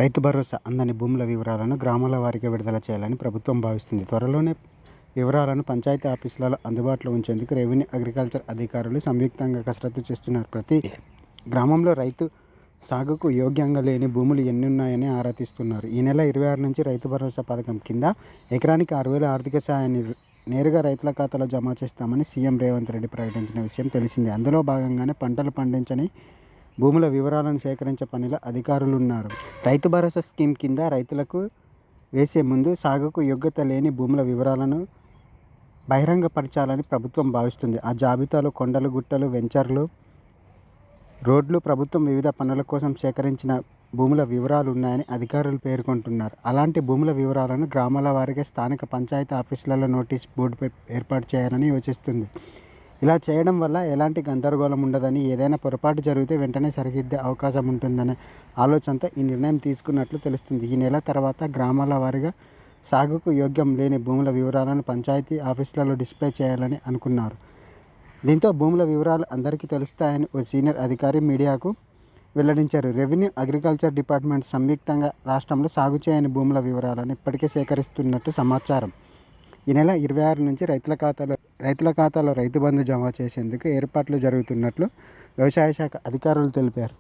రైతు భరోసా అందని భూముల వివరాలను గ్రామాల వారీగా విడుదల చేయాలని ప్రభుత్వం భావిస్తుంది. త్వరలోనే వివరాలను పంచాయతీ ఆఫీసులలో అందుబాటులో ఉంచేందుకు రెవెన్యూ, అగ్రికల్చర్ అధికారులు సంయుక్తంగా కసరత్తు చేస్తున్నారు. ప్రతి గ్రామంలో రైతు సాగుకు యోగ్యంగా లేని భూములు ఎన్నున్నాయని ఆరా తీస్తున్నారు. ఈ నెల 26 నుంచి రైతు భరోసా పథకం కింద ఎకరానికి 6,000 ఆర్థిక సాయాన్ని నేరుగా రైతుల ఖాతాలో జమ చేస్తామని సీఎం రేవంత్ రెడ్డి ప్రకటించిన విషయం తెలిసిందే. అందులో భాగంగానే పంటలు పండించని భూముల వివరాలను సేకరించే పనిలో అధికారులు ఉన్నారు. రైతు భరోసా స్కీమ్ కింద రైతులకు వేసే ముందు సాగుకు యోగ్యత లేని భూముల వివరాలను బహిరంగపరచాలని ప్రభుత్వం భావిస్తుంది. ఆ జాబితాలో కొండలు, గుట్టలు, వెంచర్లు, రోడ్లు, ప్రభుత్వం వివిధ పనుల కోసం సేకరించిన భూముల వివరాలు ఉన్నాయని అధికారులు పేర్కొంటున్నారు. అలాంటి భూముల వివరాలను గ్రామాల వారీగా స్థానిక పంచాయతీ ఆఫీసులలో నోటీస్ బోర్డుపై ఏర్పాటు చేయాలని యోచిస్తుంది. ఇలా చేయడం వల్ల ఎలాంటి గందరగోళం ఉండదని, ఏదైనా పొరపాటు జరిగితే వెంటనే సరిదిద్దే అవకాశం ఉంటుందనే ఆలోచనతో ఈ నిర్ణయం తీసుకున్నట్లు తెలుస్తుంది. ఈ నెల తర్వాత గ్రామాల వారీగా సాగుకు యోగ్యం లేని భూముల వివరాలను పంచాయతీ ఆఫీసులలో డిస్ప్లే చేయాలని అనుకున్నారు. దీంతో భూముల వివరాలు అందరికీ తెలుస్తాయని ఓ సీనియర్ అధికారి మీడియాకు వెల్లడించారు. రెవెన్యూ, అగ్రికల్చర్ డిపార్ట్మెంట్ సంయుక్తంగా రాష్ట్రంలో సాగు చేయని భూముల వివరాలను ఇప్పటికే సేకరిస్తున్నట్టు సమాచారం. ఈ నెల 26 నుంచి రైతుల ఖాతాలో రైతు బంధు జమ చేసేందుకు ఏర్పాట్లు జరుగుతున్నట్లు వ్యవసాయ శాఖ అధికారులు తెలిపారు.